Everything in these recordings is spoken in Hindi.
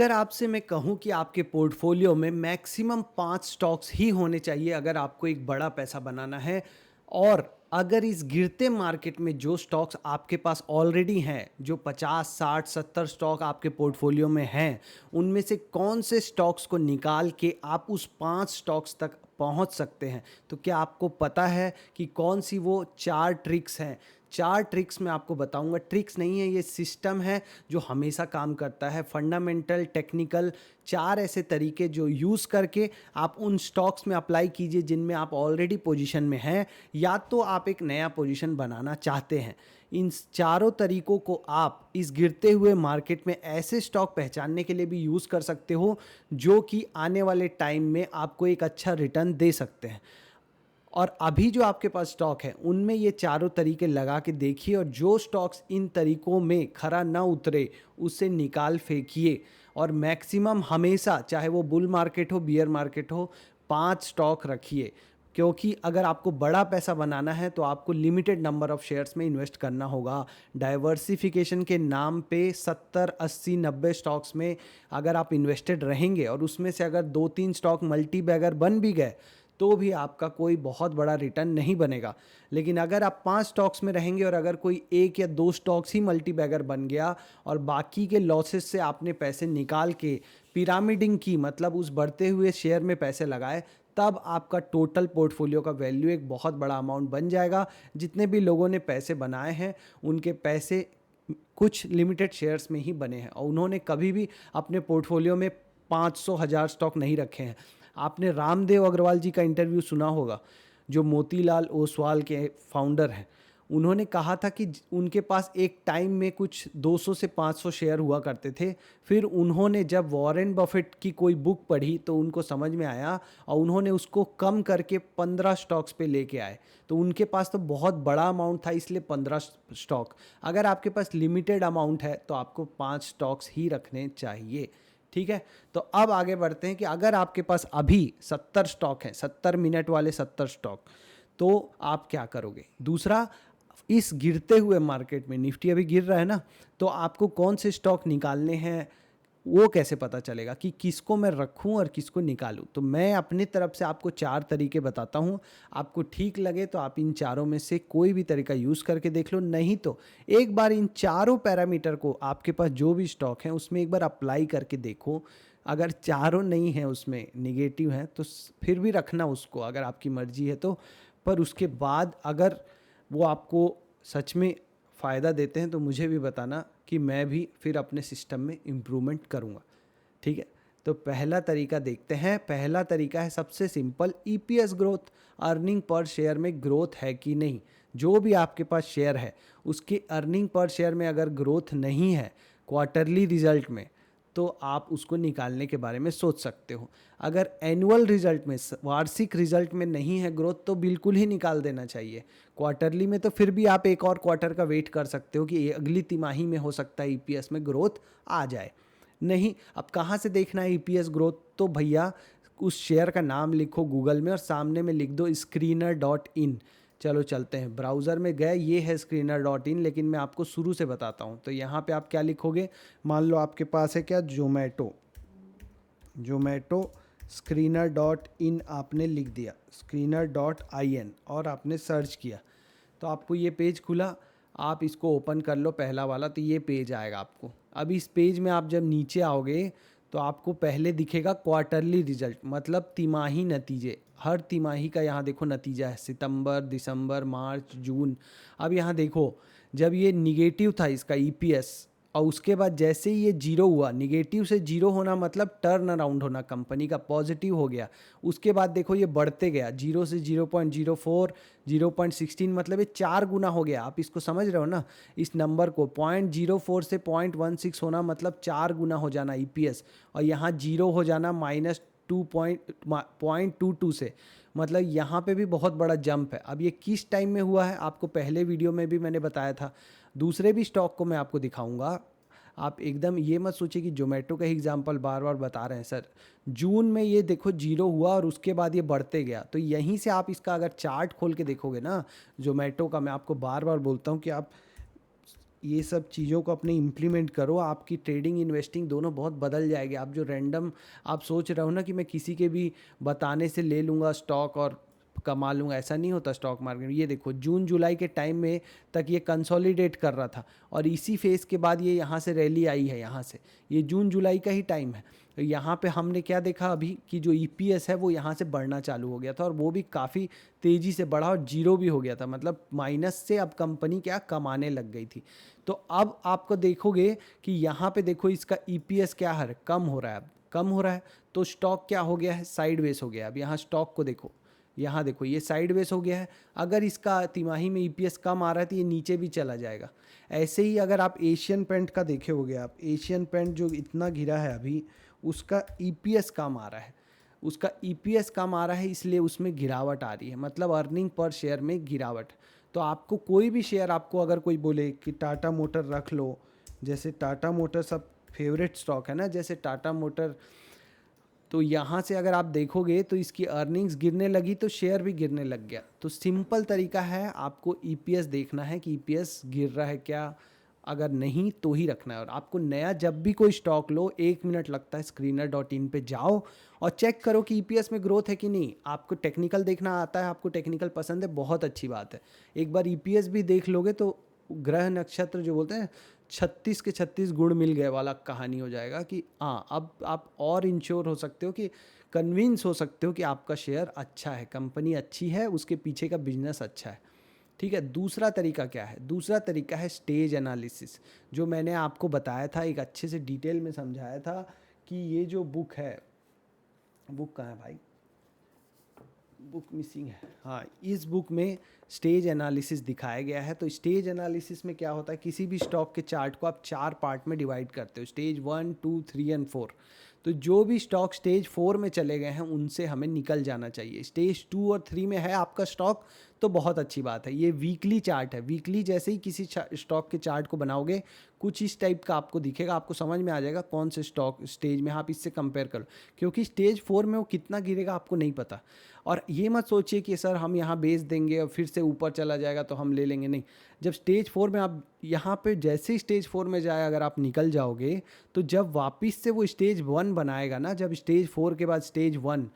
अगर आपसे मैं कहूँ कि आपके पोर्टफोलियो में मैक्सिमम 5 स्टॉक्स ही होने चाहिए अगर आपको एक बड़ा पैसा बनाना है और अगर इस गिरते मार्केट में जो स्टॉक्स आपके पास ऑलरेडी हैं, जो 50, 60, 70 स्टॉक आपके पोर्टफोलियो में हैं, उनमें से कौन से स्टॉक्स को निकाल के आप उस 5 स्टॉक्स तक पहुंच सकते हैं। तो क्या आपको पता है कि कौन सी वो 4 ट्रिक्स हैं? 4 ट्रिक्स मैं आपको बताऊंगा। ट्रिक्स नहीं है, ये सिस्टम है जो हमेशा काम करता है। फंडामेंटल, टेक्निकल, 4 ऐसे तरीके जो यूज़ करके आप उन स्टॉक्स में अप्लाई कीजिए जिनमें आप ऑलरेडी पोजीशन में हैं या तो आप एक नया पोजीशन बनाना चाहते हैं। इन चारों तरीकों को आप इस गिरते हुए मार्केट में ऐसे स्टॉक पहचानने के लिए भी यूज़ कर सकते हो जो कि आने वाले टाइम में आपको एक अच्छा रिटर्न दे सकते हैं। और अभी जो आपके पास स्टॉक है उनमें ये चारों तरीके लगा के देखिए और जो स्टॉक्स इन तरीकों में खरा ना उतरे उसे निकाल फेंकिए। और मैक्सिमम हमेशा, चाहे वो बुल मार्केट हो बियर मार्केट हो, 5 स्टॉक रखिए। क्योंकि अगर आपको बड़ा पैसा बनाना है तो आपको लिमिटेड नंबर ऑफ शेयर्स में इन्वेस्ट करना होगा। डाइवर्सिफिकेशन के नाम पे 70, 80, 90 स्टॉक्स में अगर आप इन्वेस्टेड रहेंगे और उसमें से अगर 2-3 स्टॉक मल्टी बैगर बन भी गए तो भी आपका कोई बहुत बड़ा रिटर्न नहीं बनेगा। लेकिन अगर आप 5 स्टॉक्स में रहेंगे और अगर कोई 1 या 2 स्टॉक्स ही मल्टी बैगर बन गया और बाकी के लॉसेस से आपने पैसे निकाल के पिरामिडिंग की, मतलब उस बढ़ते हुए शेयर में पैसे लगाए, तब आपका टोटल पोर्टफोलियो का वैल्यू एक बहुत बड़ा अमाउंट बन जाएगा। जितने भी लोगों ने पैसे बनाए हैं उनके पैसे कुछ लिमिटेड शेयर्स में ही बने हैं और उन्होंने कभी भी अपने पोर्टफोलियो में 500, 1000 स्टॉक नहीं रखे हैं। आपने रामदेव अग्रवाल जी का इंटरव्यू सुना होगा, जो मोतीलाल ओसवाल के फाउंडर हैं। उन्होंने कहा था कि उनके पास एक टाइम में कुछ 200 से 500 शेयर हुआ करते थे। फिर उन्होंने जब वॉरेन बफेट की कोई बुक पढ़ी तो उनको समझ में आया और उन्होंने उसको कम करके 15 स्टॉक्स पे लेके आए। तो उनके पास तो बहुत बड़ा अमाउंट था, इसलिए 15 स्टॉक। अगर आपके पास लिमिटेड अमाउंट है तो आपको 5 स्टॉक्स ही रखने चाहिए। ठीक है, तो अब आगे बढ़ते हैं कि अगर आपके पास अभी 70 स्टॉक हैं, 70 मिनट वाले 70 स्टॉक, तो आप क्या करोगे? दूसरा, इस गिरते हुए मार्केट में निफ्टी अभी गिर रहा है ना, तो आपको कौन से स्टॉक निकालने हैं वो कैसे पता चलेगा कि किसको मैं रखूं और किसको निकालूं? तो मैं अपनी तरफ से आपको 4 तरीके बताता हूं। आपको ठीक लगे तो आप इन चारों में से कोई भी तरीका यूज़ करके देख लो, नहीं तो एक बार इन चारों पैरामीटर को आपके पास जो भी स्टॉक हैं उसमें एक बार अप्लाई करके देखो। अगर चारों नहीं हैं, उसमें निगेटिव हैं, तो फिर भी रखना उसको, अगर आपकी मर्जी है तो। पर उसके बाद अगर वो आपको सच में फ़ायदा देते हैं तो मुझे भी बताना कि मैं भी फिर अपने सिस्टम में इम्प्रूवमेंट करूँगा। ठीक है, तो पहला तरीका देखते हैं। पहला तरीका है सबसे simple, EPS growth. Earning per share में ग्रोथ है कि नहीं। जो भी आपके पास शेयर है उसकी अर्निंग पर शेयर में अगर ग्रोथ नहीं है क्वार्टरली रिजल्ट में, तो आप उसको निकालने के बारे में सोच सकते हो। अगर एनुअल रिजल्ट में, वार्षिक रिजल्ट में नहीं है ग्रोथ, तो बिल्कुल ही निकाल देना चाहिए। क्वार्टरली में तो फिर भी आप एक और क्वार्टर का वेट कर सकते हो कि ये अगली तिमाही में हो सकता है ईपीएस में ग्रोथ आ जाए। नहीं, अब कहाँ से देखना है ईपीएस ग्रोथ? तो भैया उस शेयर का नाम लिखो गूगल में और सामने में लिख दो screener.in। चलो चलते हैं, ब्राउज़र में गए, ये है screener.in, लेकिन मैं आपको शुरू से बताता हूँ। तो यहाँ पे आप क्या लिखोगे? मान लो आपके पास है क्या, जोमेटो। जोमेटो screener.in आपने लिख दिया, screener.in, और आपने सर्च किया तो आपको ये पेज खुला। आप इसको ओपन कर लो, पहला वाला, तो ये पेज आएगा आपको। अब इस पेज में आप जब नीचे आओगे तो आपको पहले दिखेगा क्वार्टरली रिजल्ट, मतलब तिमाही नतीजे। हर तिमाही का यहाँ देखो नतीजा है, सितंबर, दिसंबर, मार्च, जून। अब यहाँ देखो, जब ये निगेटिव था इसका ईपीएस, और उसके बाद जैसे ही ये जीरो हुआ, निगेटिव से जीरो होना मतलब टर्न अराउंड होना, कंपनी का पॉजिटिव हो गया। उसके बाद देखो ये बढ़ते गया, 0 से 0.04, 0.16, मतलब ये 4 गुना हो गया। आप इसको समझ रहे हो ना? इस नंबर को 0.04 से 0.16 होना मतलब 4 गुना हो जाना ईपीएस, और यहाँ जीरो हो जाना -2.22 से, मतलब यहाँ पे भी बहुत बड़ा जंप है। अब ये किस टाइम में हुआ है आपको पहले वीडियो में भी मैंने बताया था। दूसरे भी स्टॉक को मैं आपको दिखाऊंगा। आप एकदम ये मत सोचिए कि जोमेटो का ही एग्जांपल बार बार बता रहे हैं सर। जून में ये देखो जीरो हुआ और उसके बाद ये बढ़ते गया, तो यहीं से आप इसका अगर चार्ट खोल के देखोगे ना जोमेटो का, मैं आपको बार बार बोलता हूँ कि आप ये सब चीज़ों को अपने इम्प्लीमेंट करो, आपकी ट्रेडिंग इन्वेस्टिंग दोनों बहुत बदल जाएगी। आप जो रैंडम आप सोच रहे हो ना कि मैं किसी के भी बताने से ले लूँगा स्टॉक और कमा लूँगा, ऐसा नहीं होता स्टॉक मार्केट में। ये देखो जून जुलाई के टाइम में तक ये कंसोलिडेट कर रहा था और इसी फेज़ के बाद ये यहाँ से रैली आई है, यहाँ से ये जून जुलाई का ही टाइम है। तो यहाँ पे हमने क्या देखा अभी कि जो ईपीएस है वो यहाँ से बढ़ना चालू हो गया था और वो भी काफ़ी तेज़ी से बढ़ा और जीरो भी हो गया था, मतलब माइनस से अब कंपनी क्या कमाने लग गई थी। तो अब आपको देखोगे कि यहाँ पे देखो इसका ईपीएस क्या है, कम हो रहा है, अब कम हो रहा है। तो स्टॉक क्या हो गया है, साइडवेज हो गया। अब यहाँ स्टॉक को देखो, यहाँ देखो ये साइडवेज हो गया है। अगर इसका तिमाही में ईपीएस कम आ रहा है तो ये नीचे भी चला जाएगा। ऐसे ही अगर आप एशियन पेंट का देखे होगे, आप एशियन पेंट जो इतना गिरा है अभी, उसका ईपीएस कम आ रहा है, उसका ईपीएस कम आ रहा है, इसलिए उसमें गिरावट आ रही है, मतलब अर्निंग पर शेयर में गिरावट। तो आपको कोई भी शेयर, आपको अगर कोई बोले कि टाटा मोटर रख लो, जैसे टाटा मोटर सब फेवरेट स्टॉक है ना, जैसे टाटा मोटर, तो यहाँ से अगर आप देखोगे तो इसकी अर्निंग्स गिरने लगी तो शेयर भी गिरने लग गया। तो सिंपल तरीका है, आपको ईपीएस देखना है कि ईपीएस गिर रहा है क्या, अगर नहीं तो ही रखना है। और आपको नया जब भी कोई स्टॉक लो, 1 मिनट लगता है, screener.in पे जाओ और चेक करो कि ईपीएस में ग्रोथ है कि नहीं। आपको टेक्निकल देखना आता है, आपको टेक्निकल पसंद है, बहुत अच्छी बात है। एक बार ईपीएस भी देख लोगे तो ग्रह नक्षत्र जो बोलते हैं 36 के 36 गुण मिल गए वाला कहानी हो जाएगा कि हाँ, अब आप और इंश्योर हो सकते हो, कि कन्विंस हो सकते हो कि आपका शेयर अच्छा है, कंपनी अच्छी है, उसके पीछे का बिजनेस अच्छा है। ठीक है। दूसरा तरीका क्या है, दूसरा तरीका है स्टेज एनालिसिस, जो मैंने आपको बताया था, एक अच्छे से डिटेल में समझाया था कि ये जो बुक है, बुक कहाँ है भाई, बुक मिसिंग है, हाँ, इस बुक में स्टेज एनालिसिस दिखाया गया है। तो स्टेज एनालिसिस में क्या होता है, किसी भी स्टॉक के चार्ट को आप 4 पार्ट में डिवाइड करते हो, स्टेज 1, 2, 3 एंड 4। तो जो भी स्टॉक स्टेज 4 में चले गए हैं उनसे हमें निकल जाना चाहिए। स्टेज 2 और 3 में है आपका स्टॉक तो बहुत अच्छी बात है। ये वीकली चार्ट है, वीकली जैसे ही किसी स्टॉक के चार्ट को बनाओगे कुछ इस टाइप का आपको दिखेगा, आपको समझ में आ जाएगा कौन से स्टॉक स्टेज में, आप इससे कंपेयर करो। क्योंकि स्टेज 4 में वो कितना गिरेगा आपको नहीं पता। और ये मत सोचिए कि सर हम यहाँ बेच देंगे और फिर से ऊपर चला जाएगा तो हम ले लेंगे, नहीं। जब स्टेज 4 में आप यहाँ पे जैसे ही स्टेज 4 में जाए अगर आप निकल जाओगे, तो जब वापस से वो स्टेज 1 बनाएगा ना, जब स्टेज 4 के बाद स्टेज 1,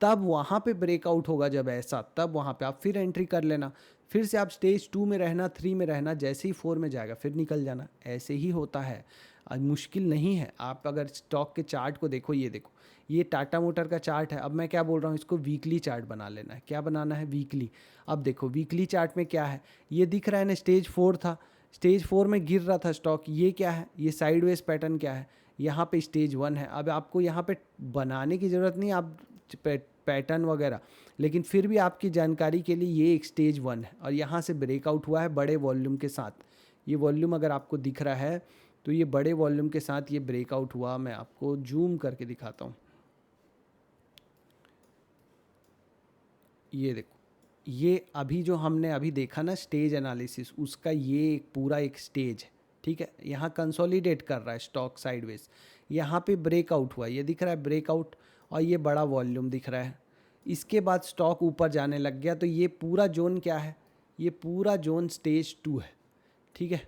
तब वहाँ पे ब्रेकआउट होगा, जब ऐसा, तब वहाँ पे आप फिर एंट्री कर लेना। फिर से आप स्टेज 2 में रहना, 3 में रहना, जैसे ही 4 में जाएगा फिर निकल जाना। ऐसे ही होता है, मुश्किल नहीं है। आप अगर स्टॉक के चार्ट को देखो, ये देखो, ये टाटा मोटर का चार्ट है। अब मैं क्या बोल रहा हूँ, इसको वीकली चार्ट बना लेना है। क्या बनाना है, वीकली। अब देखो वीकली चार्ट में क्या है, ये दिख रहा है ना, स्टेज 4 था, स्टेज 4 में गिर रहा था स्टॉक। ये क्या है, ये साइडवेज पैटर्न क्या है, यहाँ पे स्टेज 1 है। अब आपको यहाँ पे बनाने की ज़रूरत नहीं, आप पैटर्न वगैरह, लेकिन फिर भी आपकी जानकारी के लिए ये एक स्टेज 1 है और यहाँ से ब्रेकआउट हुआ है बड़े वॉल्यूम के साथ। ये वॉल्यूम अगर आपको दिख रहा है तो ये बड़े वॉल्यूम के साथ ये ब्रेकआउट हुआ। मैं आपको जूम करके दिखाता हूँ, ये देखो, ये अभी जो हमने अभी देखा ना स्टेज एनालिसिस, उसका ये एक पूरा एक स्टेज है। ठीक है, यहाँ कंसोलिडेट कर रहा है स्टॉक साइडवेज, यहाँ पे ब्रेकआउट हुआ, ये दिख रहा है ब्रेकआउट, और ये बड़ा वॉल्यूम दिख रहा है। इसके बाद स्टॉक ऊपर जाने लग गया, तो ये पूरा जोन क्या है, ये पूरा जोन स्टेज 2 है। ठीक है,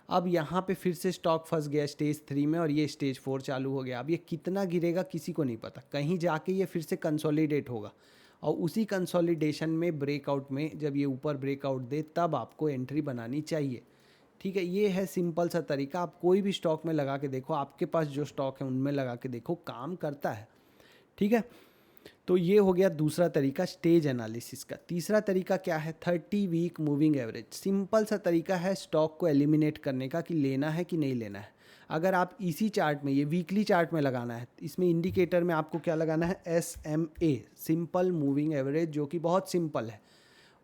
अब यहाँ पे फिर से स्टॉक फंस गया स्टेज 3 में और ये स्टेज 4 चालू हो गया। अब ये कितना गिरेगा किसी को नहीं पता, कहीं जाके ये फिर से कंसोलिडेट होगा और उसी कंसोलिडेशन में ब्रेकआउट में जब ये ऊपर ब्रेकआउट दे तब आपको एंट्री बनानी चाहिए। ठीक है, ये है सिंपल सा तरीका। आप कोई भी स्टॉक में लगा के देखो, आपके पास जो स्टॉक है उनमें लगा के देखो, काम करता है। ठीक है, तो ये हो गया दूसरा तरीका स्टेज एनालिसिस का। तीसरा तरीका क्या है, 30 वीक मूविंग एवरेज। सिंपल सा तरीका है स्टॉक को एलिमिनेट करने का, कि लेना है कि नहीं लेना है। अगर आप इसी चार्ट में, ये वीकली चार्ट में लगाना है, इसमें इंडिकेटर में आपको क्या लगाना है, SMA, सिंपल मूविंग एवरेज, जो कि बहुत सिंपल है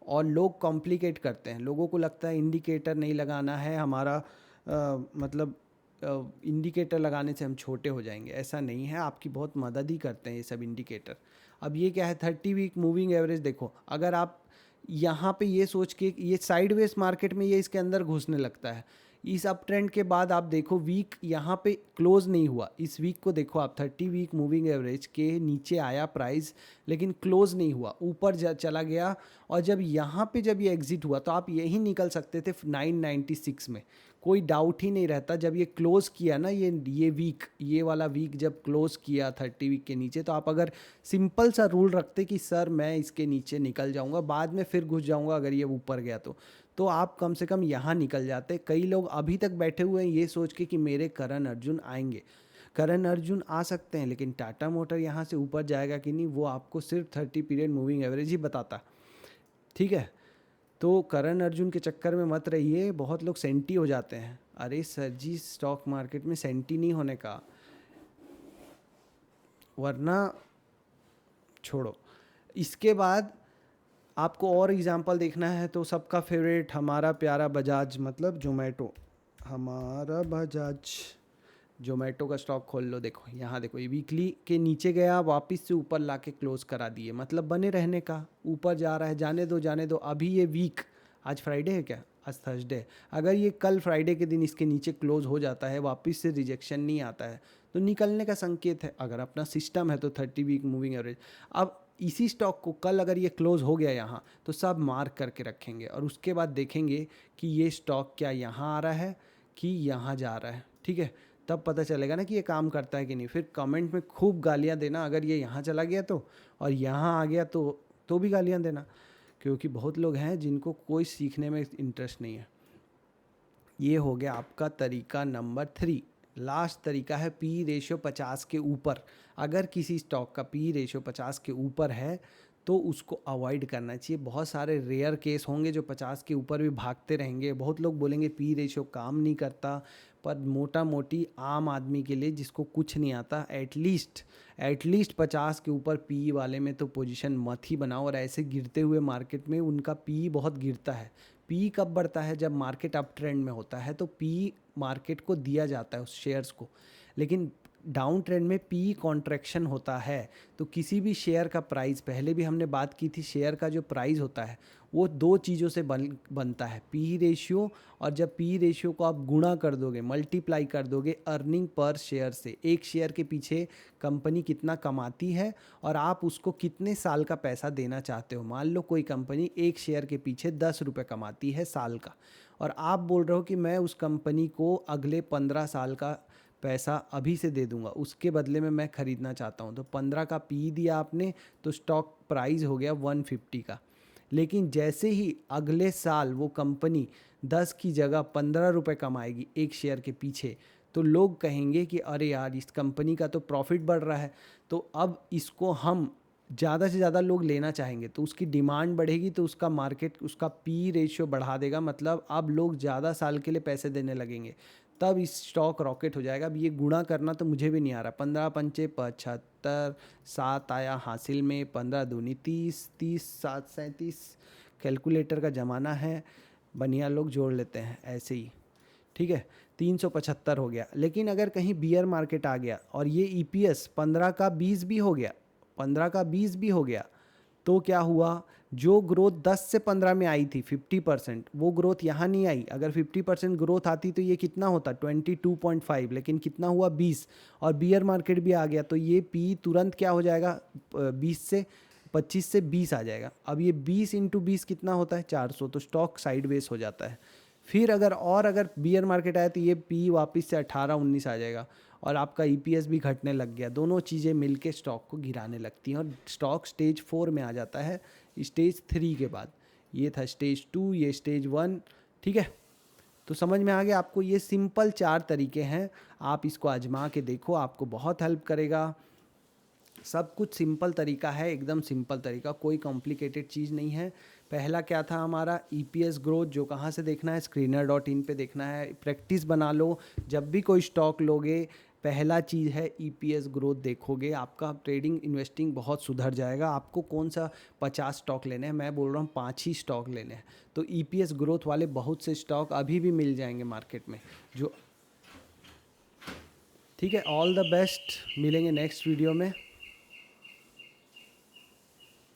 और लोग कॉम्प्लिकेट करते हैं। लोगों को लगता है इंडिकेटर नहीं लगाना है हमारा, मतलब इंडिकेटर लगाने से हम छोटे हो जाएंगे। ऐसा नहीं है, आपकी बहुत मदद ही करते हैं ये सब इंडिकेटर। अब ये क्या है, 30 वीक मूविंग एवरेज। देखो, अगर आप यहाँ पे ये सोच के, ये साइडवेज मार्केट में ये इसके अंदर घुसने लगता है, इस अप ट्रेंड के बाद आप देखो वीक यहाँ पे क्लोज नहीं हुआ। इस वीक को देखो आप, 30 वीक मूविंग एवरेज के नीचे आया प्राइस, लेकिन क्लोज नहीं हुआ, ऊपर चला गया। और जब यहाँ पे जब ये एग्जिट हुआ तो आप यही निकल सकते थे 996 में, कोई डाउट ही नहीं रहता। जब ये क्लोज़ किया ना, ये वीक, ये वाला वीक जब क्लोज़ किया 30 वीक के नीचे, तो आप अगर सिंपल सा रूल रखते कि सर मैं इसके नीचे निकल जाऊंगा, बाद में फिर घुस जाऊंगा अगर ये ऊपर गया तो आप कम से कम यहाँ निकल जाते। कई लोग अभी तक बैठे हुए हैं ये सोच के कि मेरे करण अर्जुन आएंगे। करण अर्जुन आ सकते हैं, लेकिन टाटा मोटर यहाँ से ऊपर जाएगा कि नहीं, वो आपको सिर्फ 30 पीरियड मूविंग एवरेज ही बताता। ठीक है, तो करण अर्जुन के चक्कर में मत रहिए। बहुत लोग सेंटी हो जाते हैं। अरे सर जी, स्टॉक मार्केट में सेंटी नहीं होने का, वरना छोड़ो। इसके बाद आपको और एग्जांपल देखना है तो सबका फेवरेट हमारा प्यारा बजाज, मतलब जोमेटो। हमारा बजाज जोमेटो का स्टॉक खोल लो, देखो यहाँ देखो, ये वीकली के नीचे गया, वापस से ऊपर लाके क्लोज करा दिए, मतलब बने रहने का, ऊपर जा रहा है, जाने दो जाने दो। अभी ये वीक, आज फ्राइडे है क्या, आज थर्सडे है, अगर ये कल फ्राइडे के दिन इसके नीचे क्लोज हो जाता है, वापस से रिजेक्शन नहीं आता है, तो निकलने का संकेत है। अगर अपना सिस्टम है तो 30 वीक मूविंग एवरेज। अब इसी स्टॉक को कल अगर ये क्लोज हो गया यहाँ, तो सब मार्क करके रखेंगे और उसके बाद देखेंगे कि ये स्टॉक क्या यहाँ आ रहा है कि यहाँ जा रहा है। ठीक है, तब पता चलेगा ना कि ये काम करता है कि नहीं। फिर कमेंट में खूब गालियाँ देना अगर ये यहाँ चला गया तो, और यहाँ आ गया तो भी गालियाँ देना, क्योंकि बहुत लोग हैं जिनको कोई सीखने में इंटरेस्ट नहीं है। ये हो गया आपका तरीका नंबर 3। लास्ट तरीका है पी रेशियो 50 के ऊपर। अगर किसी स्टॉक का पी रेशियो 50 के ऊपर है तो उसको अवॉइड करना चाहिए। बहुत सारे रेयर केस होंगे जो 50 के ऊपर भी भागते रहेंगे। बहुत लोग बोलेंगे पी रेशियो काम नहीं करता, पर मोटा मोटी आम आदमी के लिए जिसको कुछ नहीं आता, एटलीस्ट 50 के ऊपर पी वाले में तो पोजीशन मत ही बनाओ। और ऐसे गिरते हुए मार्केट में उनका पी बहुत गिरता है। पी कब बढ़ता है, जब मार्केट अप ट्रेंड में होता है तो पी मार्केट को दिया जाता है उस शेयर्स को, लेकिन डाउन ट्रेंड में पी कॉन्ट्रैक्शन होता है। तो किसी भी शेयर का प्राइस, पहले भी हमने बात की थी, शेयर का जो प्राइस होता है वो दो चीज़ों से बनता है, पी रेशियो, और जब पी रेशियो को आप गुणा कर दोगे, मल्टीप्लाई कर दोगे अर्निंग पर शेयर से, एक शेयर के पीछे कंपनी कितना कमाती है और आप उसको कितने साल का पैसा देना चाहते हो। मान लो कोई कंपनी एक शेयर के पीछे 10 रुपये कमाती है साल का, और आप बोल रहे हो कि मैं उस कंपनी को अगले 15 साल का पैसा अभी से दे दूंगा, उसके बदले में मैं ख़रीदना चाहता हूँ। तो 15 का पी दिया आपने, तो स्टॉक प्राइस हो गया 150 का। लेकिन जैसे ही अगले साल वो कंपनी 10 की जगह 15 रुपये कमाएगी एक शेयर के पीछे, तो लोग कहेंगे कि अरे यार, इस कंपनी का तो प्रॉफिट बढ़ रहा है, तो अब इसको हम ज़्यादा से ज़्यादा लोग लेना चाहेंगे, तो उसकी डिमांड बढ़ेगी, तो उसका मार्केट, उसका पी रेशियो बढ़ा देगा, मतलब अब लोग ज़्यादा साल के लिए पैसे देने लगेंगे, तब इस स्टॉक रॉकेट हो जाएगा। अब ये गुणा करना तो मुझे भी नहीं आ रहा। 15 पंचे 75, 7 आया हासिल में, 15 दूनी 30, 30 7 37, कैलकुलेटर का ज़माना है, बनिया लोग जोड़ लेते हैं ऐसे ही। ठीक है, 375 हो गया। लेकिन अगर कहीं बियर मार्केट आ गया और ये ईपीएस 15 का 20 भी हो गया, 15 का 20 भी हो गया, तो क्या हुआ, जो ग्रोथ 10 से 15 में आई थी 50%, वो ग्रोथ यहाँ नहीं आई। अगर 50% ग्रोथ आती तो ये कितना होता, 22.5, लेकिन कितना हुआ 20, और बियर मार्केट भी आ गया तो ये पी तुरंत क्या हो जाएगा, 25 से 20 आ जाएगा। अब ये 20 इंटू 20 कितना होता है, 400, तो स्टॉक साइडवेज हो जाता है। फिर अगर बियर मार्केट आया तो ये पी वापस से 18-19 आ जाएगा और आपका ईपीएस भी घटने लग गया। दोनों चीज़ें मिलके स्टॉक को गिराने लगती हैं और स्टॉक स्टेज 4 में आ जाता है स्टेज 3 के बाद। ये था स्टेज 2, ये स्टेज 1। ठीक है, तो समझ में आ गया आपको। ये सिंपल 4 तरीके हैं, आप इसको आजमा के देखो, आपको बहुत हेल्प करेगा। सब कुछ सिंपल तरीका है, एकदम सिंपल तरीका, कोई कॉम्प्लिकेटेड चीज़ नहीं है। पहला क्या था हमारा, ईपीएस ग्रोथ, जो कहाँ से देखना है, screener.in पे देखना है। प्रैक्टिस बना लो, जब भी कोई स्टॉक लोगे पहला चीज़ है ईपीएस ग्रोथ देखोगे, आपका ट्रेडिंग इन्वेस्टिंग बहुत सुधर जाएगा। आपको कौन सा 50 स्टॉक लेने हैं, मैं बोल रहा हूँ 5 ही स्टॉक लेने हैं, तो ईपीएस ग्रोथ वाले बहुत से स्टॉक अभी भी मिल जाएंगे मार्केट में जो। ठीक है, ऑल द बेस्ट, मिलेंगे नेक्स्ट वीडियो में।